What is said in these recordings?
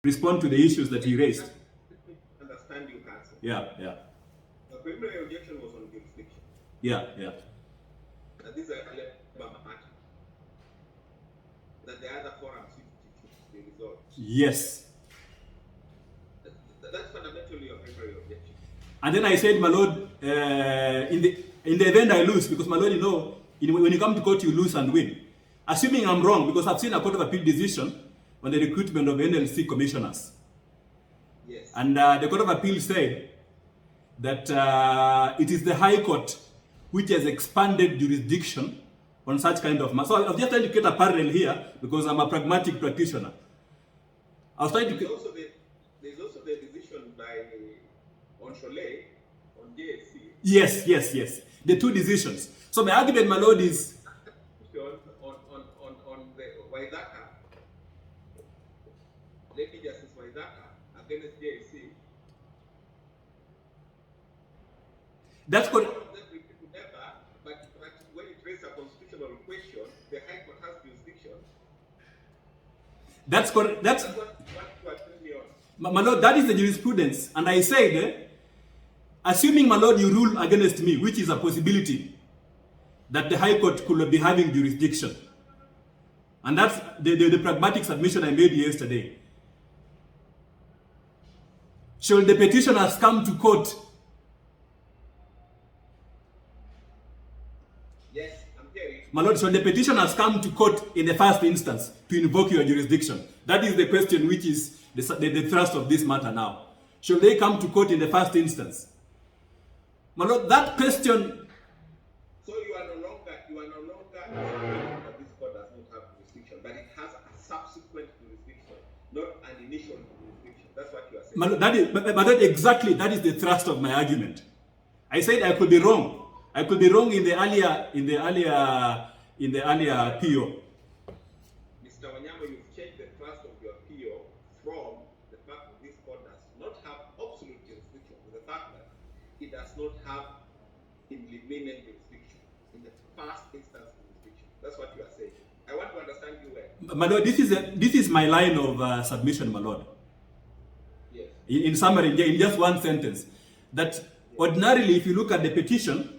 respond to the issues that he raised. Understand you, counsel. Yeah. The preliminary objection was on jurisdiction. Yeah. That these are Labor matter. That the other forums should be resolved. Yes. That's fundamentally your primary objection. And then I said, my lord, in the event I lose, because my lord, you know, when you come to court, you lose and win. Assuming I'm wrong, because I've seen a Court of Appeal decision on the recruitment of NLC commissioners. Yes. And the Court of Appeal said that it is the High Court which has expanded jurisdiction on such kind of matter. So I was just trying to get a parallel here because I'm a pragmatic practitioner. I was trying to. There's also the decision by on Cholet on JSC. Yes. The two decisions. So my argument, my lord, is on the Waithaka, Lady Justice Waithaka against JSC. That's correct. But when it raises a constitutional question, the High Court has jurisdiction. That's correct. That's what you are telling me on. my lord, that is the jurisprudence. And I said, assuming, my lord, you rule against me, which is a possibility, that the High Court could be having jurisdiction. And that's the pragmatic submission I made yesterday. Should the petitioners come to court? Yes, I'm hearing. My lord, should the petitioners come to court in the first instance to invoke your jurisdiction? That is the question which is the thrust of this matter now. Should they come to court in the first instance? My lord, that question. So you are no longer that this court does not have jurisdiction, but it has a subsequent jurisdiction, not an initial jurisdiction. That's what you are saying. My lord, that is the thrust of my argument. I said I could be wrong. I could be wrong in the earlier PO. Mr. Wanyama, you've changed the thrust of your PO from the fact that this court does not have absolute jurisdiction to the fact that it does not have intervening jurisdiction in the first instance jurisdiction. That's what you are saying. I want to understand you well. My lord, this is my line of submission, my lord. Yes. In summary, in just one sentence, that ordinarily, if you look at the petition,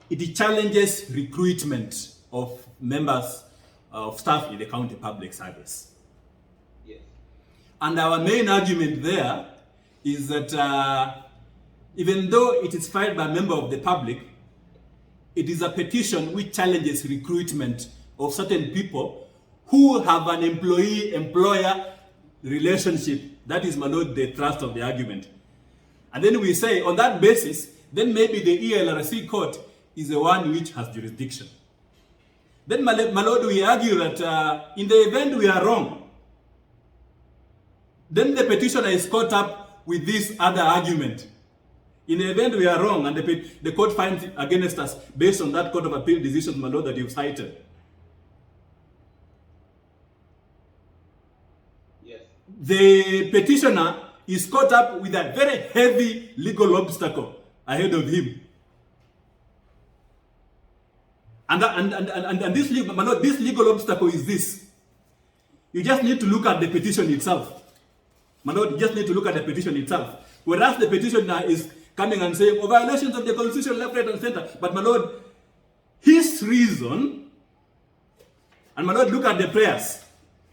it challenges recruitment of members of staff in the county public service. Yes. And our main argument there is that even though it is filed by a member of the public, it is a petition which challenges recruitment of certain people who have an employee-employer relationship. That is, my lord, the thrust of the argument. And then we say, on that basis, then maybe the ELRC court is the one which has jurisdiction. Then, my lord, we argue that in the event we are wrong, then the petitioner is caught up with this other argument. In the event we are wrong and the court finds it against us based on that Court of Appeal decision, my lord, that you've cited. Yes. The petitioner is caught up with a very heavy legal obstacle ahead of him. And this legal obstacle is this. You just need to look at the petition itself. My lord, you just need to look at the petition itself. Whereas the petitioner is coming and saying, oh, violations of the constitution, left, right, and center. But my lord, his reason, and my lord, look at the prayers.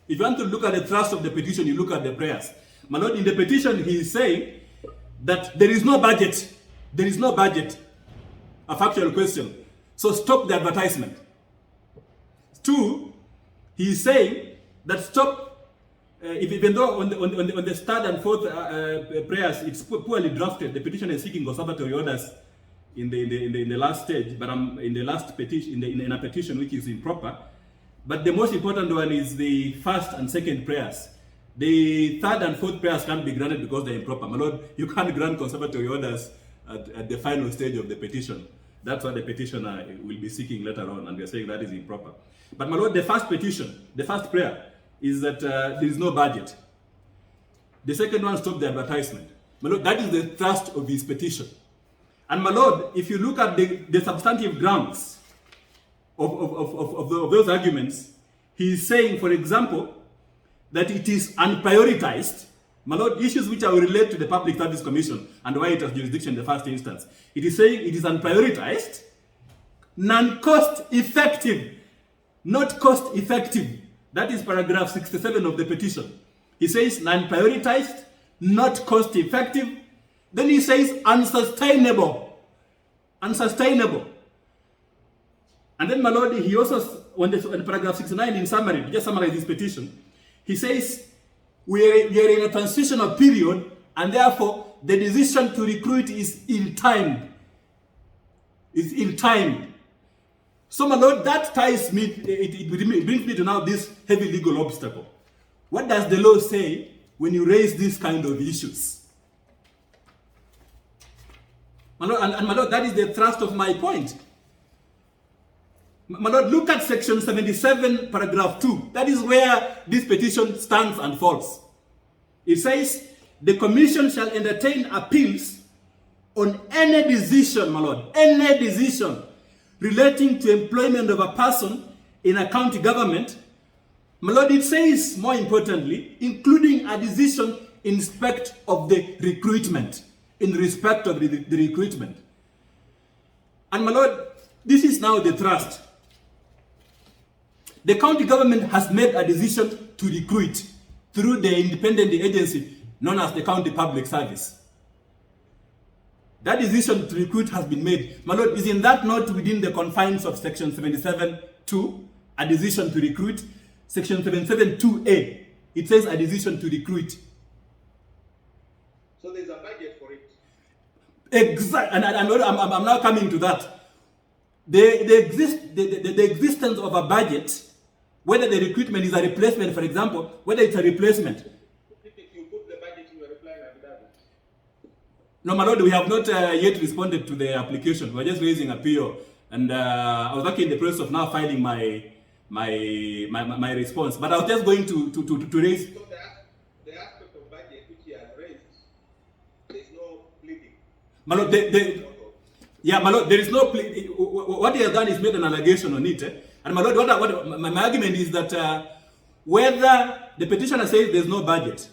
If you want to look at the thrust of the petition, you look at the prayers. My lord, in the petition, he is saying that there is no budget. There is no budget. A factual question. So stop the advertisement. 2, he is saying that stop, even though on the third and fourth prayers it's poorly drafted, the petitioner is seeking conservatory orders in the last stage, but in the last petition, in a petition which is improper. But the most important one is the first and second prayers. The third and fourth prayers can't be granted because they're improper. My lord, you can't grant conservatory orders at the final stage of the petition. That's what the petitioner will be seeking later on, and we are saying that is improper. But my lord, the first petition, the first prayer, is that there is no budget. The second one, stop the advertisement. My lord, that is the thrust of his petition. And my lord, if you look at the substantive grounds of those arguments, he is saying, for example, that it is unprioritized, my lord, issues which I will relate to the Public Service Commission and why it has jurisdiction in the first instance. It is saying it is unprioritized, non-cost effective, not cost effective. That is paragraph 67 of the petition. He says non-prioritized, not cost effective. Then he says unsustainable. Unsustainable. And then, my lord, he also, on paragraph 69 in summary, to just summarize this petition, he says we are in a transitional period and therefore the decision to recruit is ill-timed. Is ill-timed. So, my lord, that ties me, it brings me to now this heavy legal obstacle. What does the law say when you raise these kind of issues? My lord, and my lord, that is the thrust of my point. My lord, look at section 77, paragraph 2. That is where this petition stands and falls. It says, the commission shall entertain appeals on any decision, my lord, any decision relating to employment of a person in a county government. My lord, it says, more importantly, including a decision in respect of the recruitment. In respect of the recruitment. And my lord, this is now the thrust. The county government has made a decision to recruit through the independent agency known as the County Public Service. That decision to recruit has been made. My lord, is in that not within the confines of section 77(2), a decision to recruit? Section 77(2)(a), it says a decision to recruit. So there's a budget for it. Exactly, and I'm now coming to that. The existence of a budget, whether the recruitment is a replacement, for example, whether it's a replacement. If you put the budget in your reply, no, my lord, we have not yet responded to the application. We're just raising a PO, and I was actually in the process of now filing my response. But I was just going to raise. So the aspect of budget which he has raised, there's no pleading. My lord, yeah, my lord, there is no plea. What he has done is made an allegation on it. And my lord, what my argument is that whether the petitioner says there's no budget,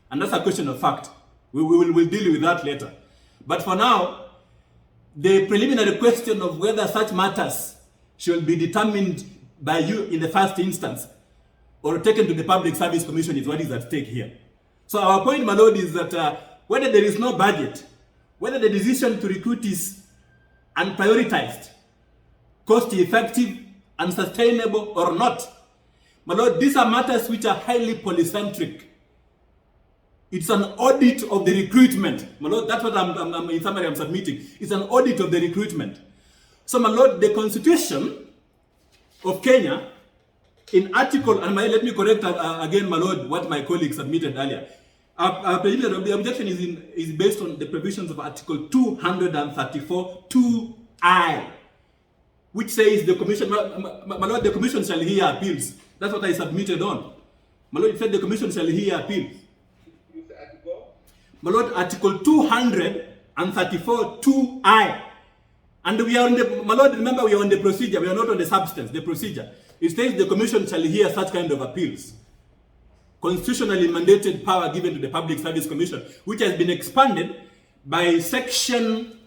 and that's a question of fact. We'll deal with that later. But for now, the preliminary question of whether such matters should be determined by you in the first instance or taken to the Public Service Commission is what is at stake here. So our point, my lord, is that whether there is no budget, whether the decision to recruit is unprioritized, cost-effective, unsustainable, or not, my lord, these are matters which are highly polycentric. It's an audit of the recruitment. My lord, that's what in summary I'm submitting. It's an audit of the recruitment. So, my lord, the Constitution of Kenya, in article, and let me correct again, my lord, what my colleague submitted earlier. The objection is based on the provisions of Article 234 2I, which says the commission, my lord, the commission shall hear appeals. That's what I submitted on. My lord, it said the commission shall hear appeals. My lord, Article 234 2I. And we are on the, my lord, remember we are on the procedure, we are not on the substance, the procedure. It says the commission shall hear such kind of appeals. Constitutionally mandated power given to the Public Service Commission, which has been expanded by section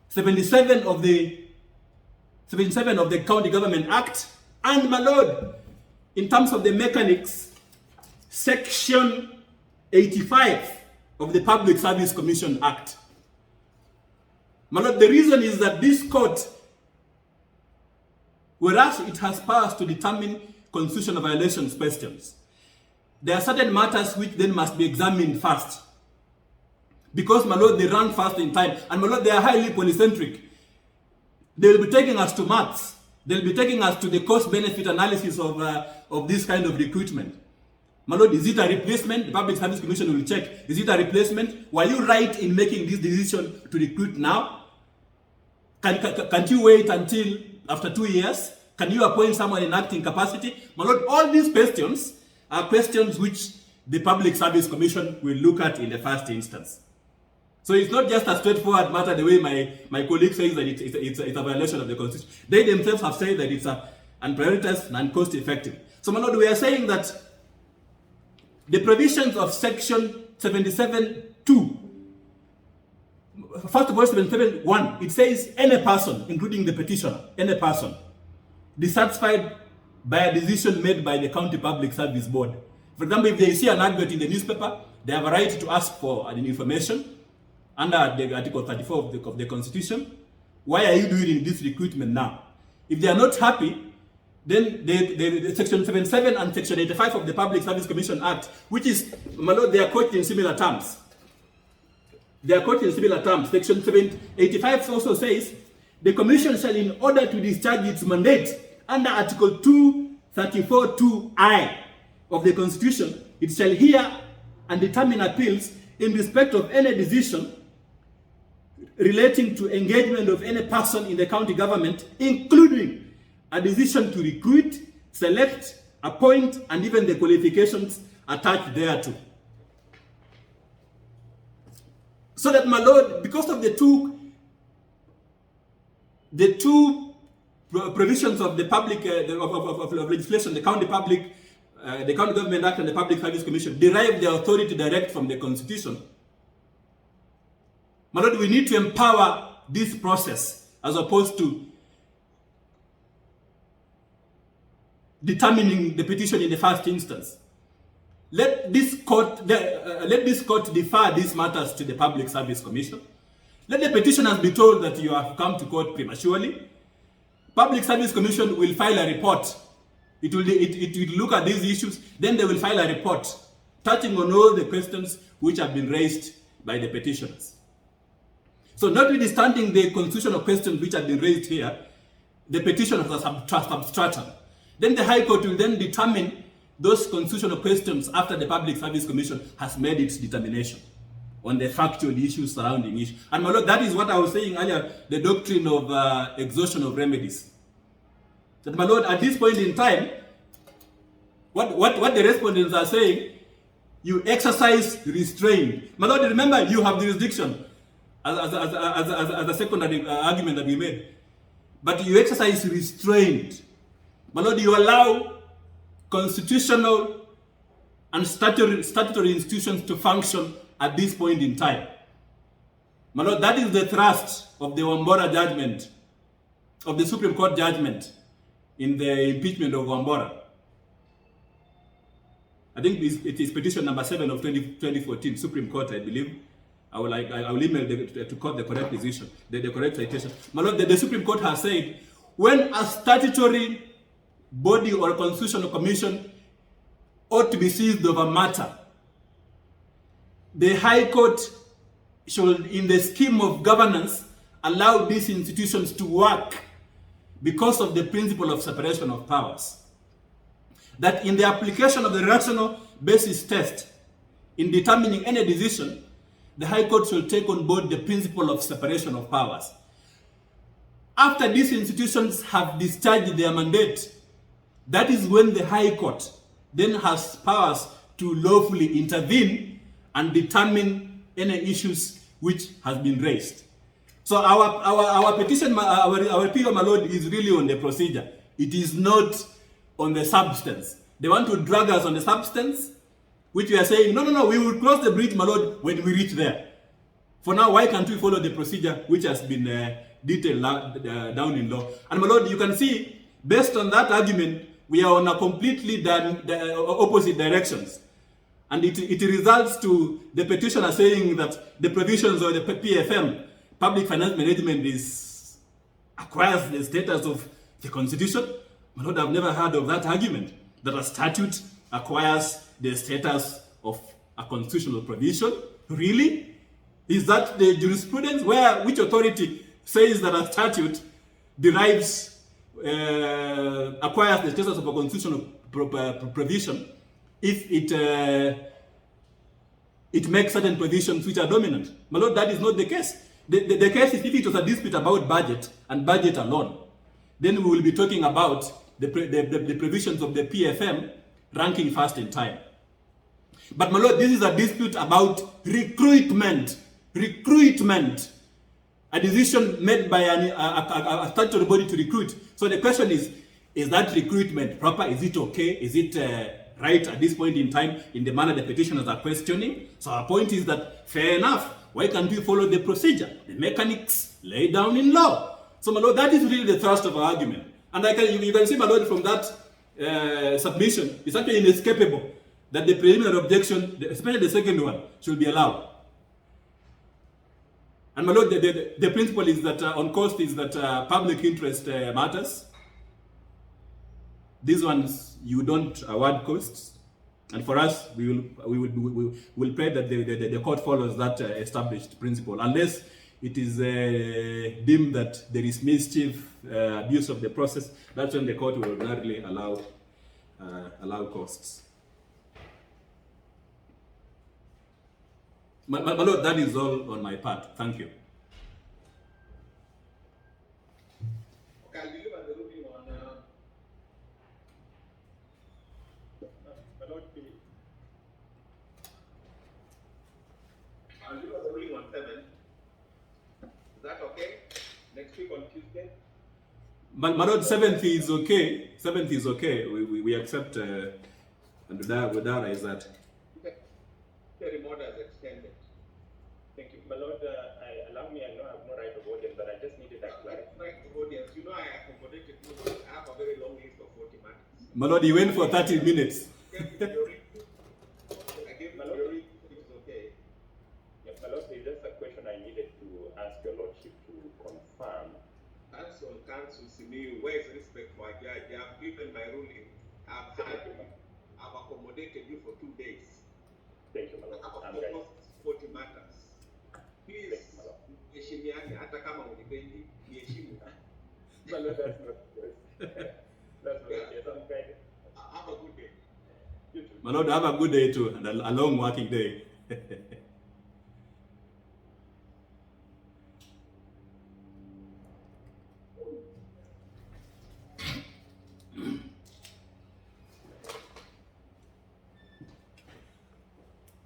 77 of the County Government Act. And my lord, in terms of the mechanics, section 85 of the Public Service Commission Act. My lord, the reason is that this court, whereas it has powers to determine constitutional violations questions, there are certain matters which then must be examined first. Because, my lord, they run fast in time. And my lord, they are highly polycentric. They will be taking us to maths. They'll be taking us to the cost-benefit analysis of this kind of recruitment. My lord, is it a replacement? The Public Service Commission will check. Is it a replacement? Were you right in making this decision to recruit now? Can't you wait until after 2 years? Can you appoint someone in acting capacity? My lord, all these questions are questions which the Public Service Commission will look at in the first instance. So it's not just a straightforward matter the way my colleague says that it's a violation of the Constitution. They themselves have said that it's unprioritized and cost-effective. So, my lord, we are saying that the provisions of section 77(2). First of all, 77(1), it says any person, including the petitioner, any person, dissatisfied by a decision made by the County Public Service Board. For example, if they see an advert in the newspaper, they have a right to ask for an information under the Article 34 of the Constitution. Why are you doing this recruitment now? If they are not happy, then the Section 77 and Section 85 of the Public Service Commission Act, which is, my lord, they are quoted in similar terms. They are quoted in similar terms. Section 85 also says, the Commission shall, in order to discharge its mandate under Article 234(2)(I) of the Constitution, it shall hear and determine appeals in respect of any decision relating to engagement of any person in the county government, including a decision to recruit, select, appoint, and even the qualifications attached thereto. So that, my lord, because of the two provisions of the public of legislation, the County Government Act and the Public Service Commission derive their authority direct from the Constitution, my lord, we need to empower this process as opposed to determining the petition in the first instance. Let this court defer these matters to the Public Service Commission. Let the petitioners be told that you have come to court prematurely. Public Service Commission will file a report. It will look at these issues, then they will file a report touching on all the questions which have been raised by the petitioners. So, notwithstanding the constitutional questions which have been raised here, the petitioners are substratum. Then the High Court will then determine those constitutional questions after the Public Service Commission has made its determination on the factual issues surrounding it. And my lord, that is what I was saying earlier, the doctrine of exhaustion of remedies. That, my lord, at this point in time, what the respondents are saying, you exercise restraint. My lord, remember, you have jurisdiction as a secondary argument that we made. But you exercise restraint. My lord, you allow constitutional and statutory institutions to function at this point in time. My lord, that is the thrust of the Wambora judgment, of the Supreme Court judgment in the impeachment of Wambora. I think it is petition number 7 of 2014, Supreme Court, I believe. I will email to court the correct decision, the correct citation. My lord, the Supreme Court has said, when a statutory body or a constitutional commission ought to be seized of a matter, the High Court should, in the scheme of governance, allow these institutions to work because of the principle of separation of powers. That in the application of the rational basis test, in determining any decision, the High Court shall take on board the principle of separation of powers. After these institutions have discharged their mandate, that is when the High Court then has powers to lawfully intervene and determine any issues which has been raised. So our petition, our appeal, my lord, is really on the procedure. It is not on the substance. They want to drag us on the substance, which we are saying, no, we will cross the bridge, my lord, when we reach there. For now, why can't we follow the procedure which has been detailed down in law? And my lord, you can see, based on that argument, we are on a completely opposite directions. And it results to the petitioner saying that the provisions of the PFM, Public Finance Management, acquires the status of the Constitution. My lord, I've never heard of that argument, that a statute acquires the status of a constitutional provision. Really? Is that the jurisprudence? Which authority says that a statute acquires the status of a constitutional provision if it makes certain provisions which are dominant? My lord, that is not the case. The case is if it was a dispute about budget and budget alone, then we will be talking about the provisions of the PFM ranking first in time. But my lord, this is a dispute about recruitment. A decision made by a statutory body to recruit. So the question is that recruitment proper? Is it okay? Is it right at this point in time in the manner the petitioners are questioning. So our point is that, fair enough, why can't we follow the procedure, the mechanics laid down in law? So, my lord, that is really the thrust of our argument. And you can see, my lord, from that submission, it's actually inescapable that the preliminary objection, especially the second one, should be allowed. And my lord, the principle is that on cost is that public interest matters. These ones, you don't award costs. And for us, we will pray that the court follows that established principle, unless it is deemed that there is mischief, abuse of the process. That's when the court will ordinarily allow costs. My lord, that is all on my part. Thank you. Okay, I'll deliver the ruling on. My lord, I'll deliver the ruling on 7. Is that okay? Next week on Tuesday? My lord, 7th is okay. 7th is okay. We accept. And Udara is that. The remote has extended. Thank you. My lord, allow me, I know I have no right of audience, but I just needed that clarity. Right of audience, you know I accommodated you. I have a very long list of 40 matters. My lord, you went for 30 minutes. I gave my lord, it's okay. Yeah, my lord, there's just a question I needed to ask your lordship to confirm. Council Simiyu, where is respect for a judge? I have given my ruling. I've accommodated you for 2 days. Thank you, my lord. I've focused 40 matters. Please, heshimiane, hata kama unipendi, niheshimu. My lord, that's not good. That's not good. Yes, I'm guided. Have a good day. You too. My lord, have a good day too, and a long working day.